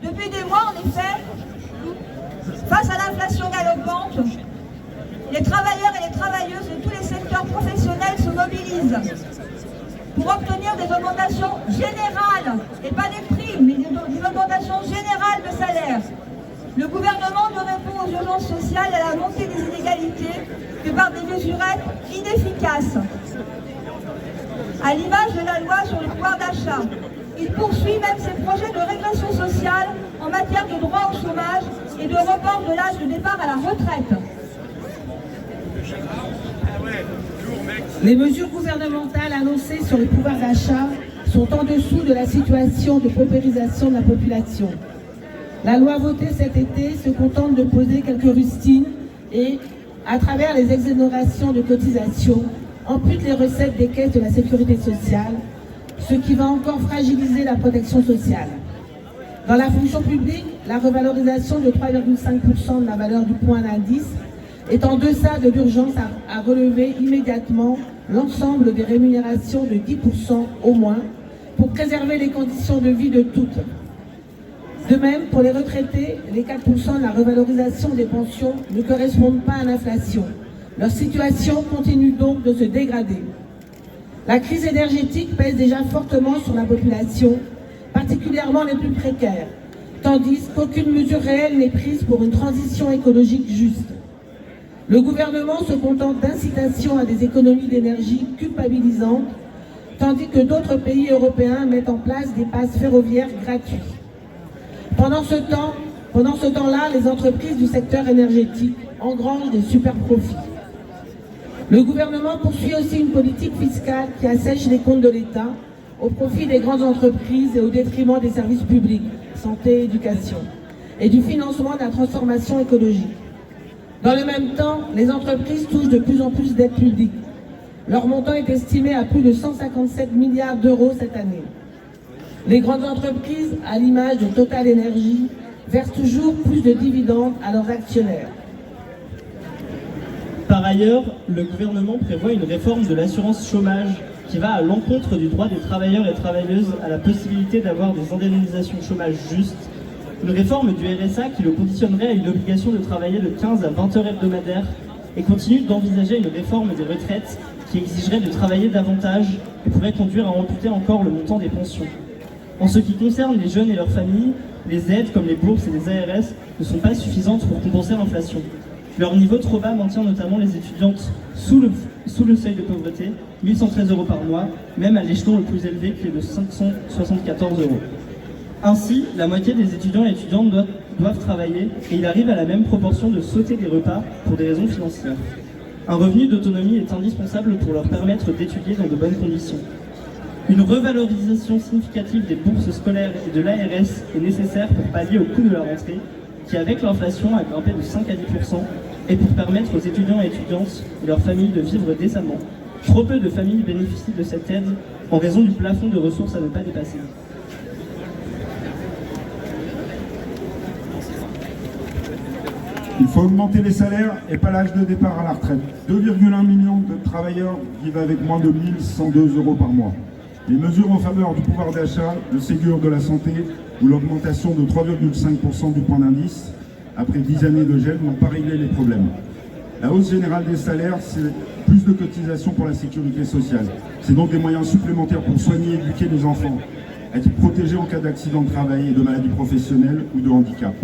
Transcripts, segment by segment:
Depuis des mois, en effet, face à l'inflation galopante, les travailleurs et les travailleuses de tous les secteurs professionnels se mobilisent pour obtenir des augmentations générales, et pas des primes, mais des augmentations générales de salaire. Le gouvernement ne répond aux urgences sociales et à la montée des inégalités que par des mesurettes inefficaces. À l'image de la loi sur le pouvoir d'achat, il poursuit même ses projets de régression sociale en matière de droit au chômage et de report de l'âge de départ à la retraite. Les mesures gouvernementales annoncées sur le pouvoir d'achat sont en dessous de la situation de paupérisation de la population. La loi votée cet été se contente de poser quelques rustines et, à travers les exonérations de cotisations, ampute les recettes des caisses de la sécurité sociale, ce qui va encore fragiliser la protection sociale. Dans la fonction publique, la revalorisation de 3,5% de la valeur du point d'indice est en deçà de l'urgence à relever immédiatement l'ensemble des rémunérations de 10% au moins pour préserver les conditions de vie de toutes. De même, pour les retraités, les 4% de la revalorisation des pensions ne correspondent pas à l'inflation. Leur situation continue donc de se dégrader. La crise énergétique pèse déjà fortement sur la population, particulièrement les plus précaires, tandis qu'aucune mesure réelle n'est prise pour une transition écologique juste. Le gouvernement se contente d'incitations à des économies d'énergie culpabilisantes, tandis que d'autres pays européens mettent en place des passes ferroviaires gratuits. Pendant ce temps-là, les entreprises du secteur énergétique engrangent des super profits. Le gouvernement poursuit aussi une politique fiscale qui assèche les comptes de l'État au profit des grandes entreprises et au détriment des services publics, santé, éducation, et du financement de la transformation écologique. Dans le même temps, les entreprises touchent de plus en plus d'aides publiques. Leur montant est estimé à plus de 157 milliards d'euros cette année. Les grandes entreprises, à l'image de Total Energy, versent toujours plus de dividendes à leurs actionnaires. Par ailleurs, le gouvernement prévoit une réforme de l'assurance chômage qui va à l'encontre du droit des travailleurs et travailleuses à la possibilité d'avoir des indemnisations chômage justes, une réforme du RSA qui le conditionnerait à une obligation de travailler de 15 à 20 heures hebdomadaires et continue d'envisager une réforme des retraites qui exigerait de travailler davantage et pourrait conduire à amputer encore le montant des pensions. En ce qui concerne les jeunes et leurs familles, les aides comme les bourses et les ARS ne sont pas suffisantes pour compenser l'inflation. Leur niveau trop bas maintient notamment les étudiantes sous le seuil de pauvreté, 1113 € par mois, même à l'échelon le plus élevé qui est de 574 €. Ainsi, la moitié des étudiants et étudiantes doivent travailler et il arrive à la même proportion de sauter des repas pour des raisons financières. Un revenu d'autonomie est indispensable pour leur permettre d'étudier dans de bonnes conditions. Une revalorisation significative des bourses scolaires et de l'ARS est nécessaire pour pallier au coût de la rentrée, qui avec l'inflation a grimpé de 5 à 10%, et pour permettre aux étudiants et étudiantes et leurs familles de vivre décemment. Trop peu de familles bénéficient de cette aide en raison du plafond de ressources à ne pas dépasser. Il faut augmenter les salaires et pas l'âge de départ à la retraite. 2,1 millions de travailleurs vivent avec moins de 1 102 € par mois. Les mesures en faveur du pouvoir d'achat, le Ségur de la santé ou l'augmentation de 3,5% du point d'indice, après 10 années de gel, n'ont pas réglé les problèmes. La hausse générale des salaires, c'est plus de cotisations pour la sécurité sociale. C'est donc des moyens supplémentaires pour soigner et éduquer les enfants, être protégés en cas d'accident de travail et de maladie professionnelle ou de handicap.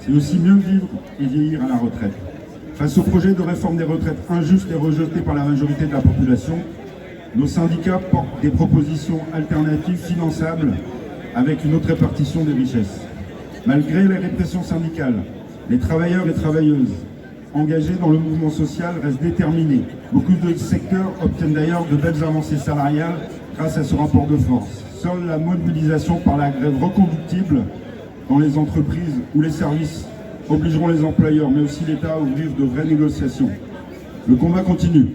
C'est aussi mieux vivre et vieillir à la retraite. Face au projet de réforme des retraites injuste et rejeté par la majorité de la population, nos syndicats portent des propositions alternatives finançables avec une autre répartition des richesses. Malgré les répressions syndicales, les travailleurs et travailleuses engagés dans le mouvement social restent déterminés. Beaucoup de secteurs obtiennent d'ailleurs de belles avancées salariales grâce à ce rapport de force. Seule la mobilisation par la grève reconductible dans les entreprises ou les services obligeront les employeurs, mais aussi l'État à ouvrir de vraies négociations. Le combat continue.